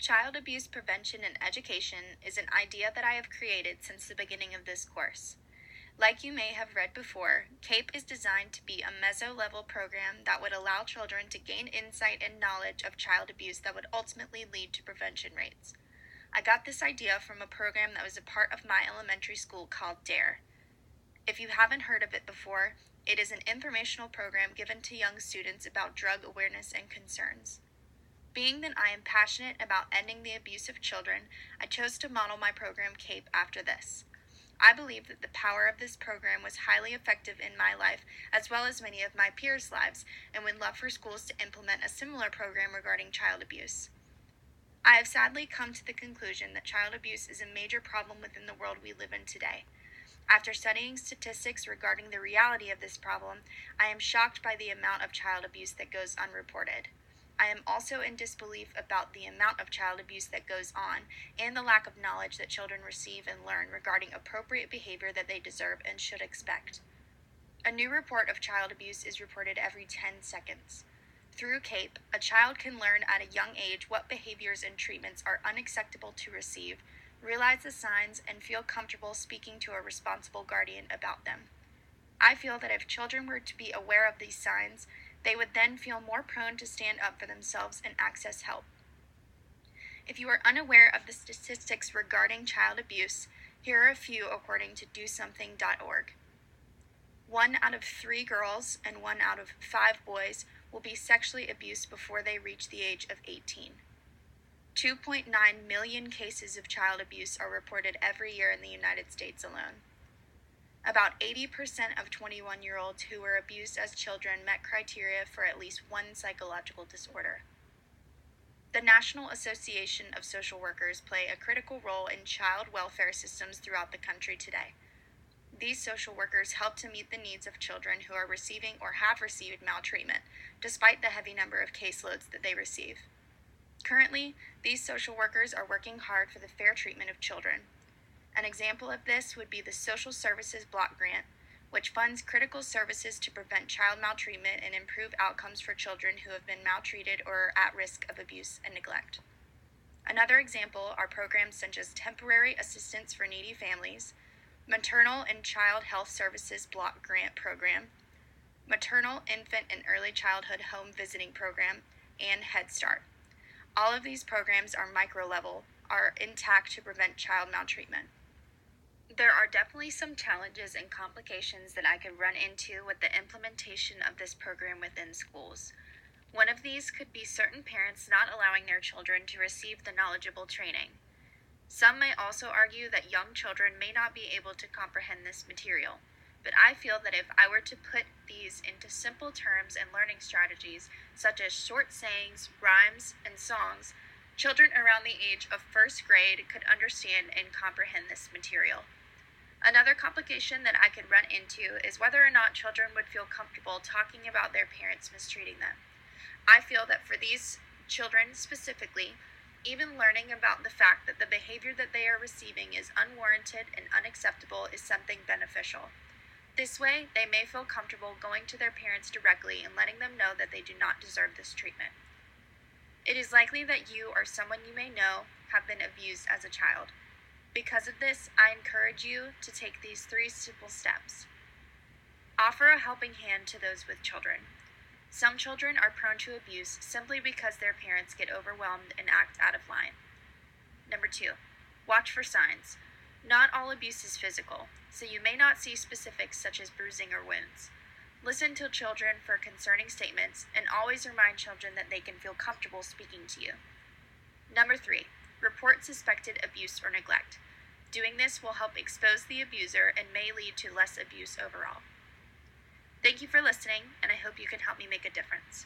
Child abuse prevention and education is an idea that I have created since the beginning of this course. Like you may have read before, CAPE is designed to be a meso-level program that would allow children to gain insight and knowledge of child abuse that would ultimately lead to prevention rates. I got this idea from a program that was a part of my elementary school called DARE. If you haven't heard of it before, it is an informational program given to young students about drug awareness and concerns. Being that I am passionate about ending the abuse of children, I chose to model my program CAPE after this. I believe that the power of this program was highly effective in my life, as well as many of my peers' lives, and would love for schools to implement a similar program regarding child abuse. I have sadly come to the conclusion that child abuse is a major problem within the world we live in today. After studying statistics regarding the reality of this problem, I am shocked by the amount of child abuse that goes unreported. I am also in disbelief about the amount of child abuse that goes on and the lack of knowledge that children receive and learn regarding appropriate behavior that they deserve and should expect. A new report of child abuse is reported every 10 seconds. Through CAPE, a child can learn at a young age what behaviors and treatments are unacceptable to receive, realize the signs, and feel comfortable speaking to a responsible guardian about them. I feel that if children were to be aware of these signs, they would then feel more prone to stand up for themselves and access help. If you are unaware of the statistics regarding child abuse, here are a few according to DoSomething.org. 1 out of 3 girls and 1 out of 5 boys will be sexually abused before they reach the age of 18. 2.9 million cases of child abuse are reported every year in the United States alone. About 80% of 21-year-olds who were abused as children met criteria for at least one psychological disorder. The National Association of Social Workers play a critical role in child welfare systems throughout the country today. These social workers help to meet the needs of children who are receiving or have received maltreatment, despite the heavy number of caseloads that they receive. Currently, these social workers are working hard for the fair treatment of children. An example of this would be the Social Services Block Grant, which funds critical services to prevent child maltreatment and improve outcomes for children who have been maltreated or are at risk of abuse and neglect. Another example are programs such as Temporary Assistance for Needy Families, Maternal and Child Health Services Block Grant Program, Maternal, Infant, and Early Childhood Home Visiting Program, and Head Start. All of these programs are micro-level, are intact to prevent child maltreatment. There are definitely some challenges and complications that I could run into with the implementation of this program within schools. One of these could be certain parents not allowing their children to receive the knowledgeable training. Some may also argue that young children may not be able to comprehend this material, but I feel that if I were to put these into simple terms and learning strategies, such as short sayings, rhymes, and songs, children around the age of first grade could understand and comprehend this material. Another complication that I could run into is whether or not children would feel comfortable talking about their parents mistreating them. I feel that for these children specifically, even learning about the fact that the behavior that they are receiving is unwarranted and unacceptable is something beneficial. This way, they may feel comfortable going to their parents directly and letting them know that they do not deserve this treatment. It is likely that you or someone you may know have been abused as a child. Because of this, I encourage you to take these 3 simple steps. Offer a helping hand to those with children. Some children are prone to abuse simply because their parents get overwhelmed and act out of line. Number 2, watch for signs. Not all abuse is physical, so you may not see specifics such as bruising or wounds. Listen to children for concerning statements and always remind children that they can feel comfortable speaking to you. Number 3, report suspected abuse or neglect. Doing this will help expose the abuser and may lead to less abuse overall. Thank you for listening, and I hope you can help me make a difference.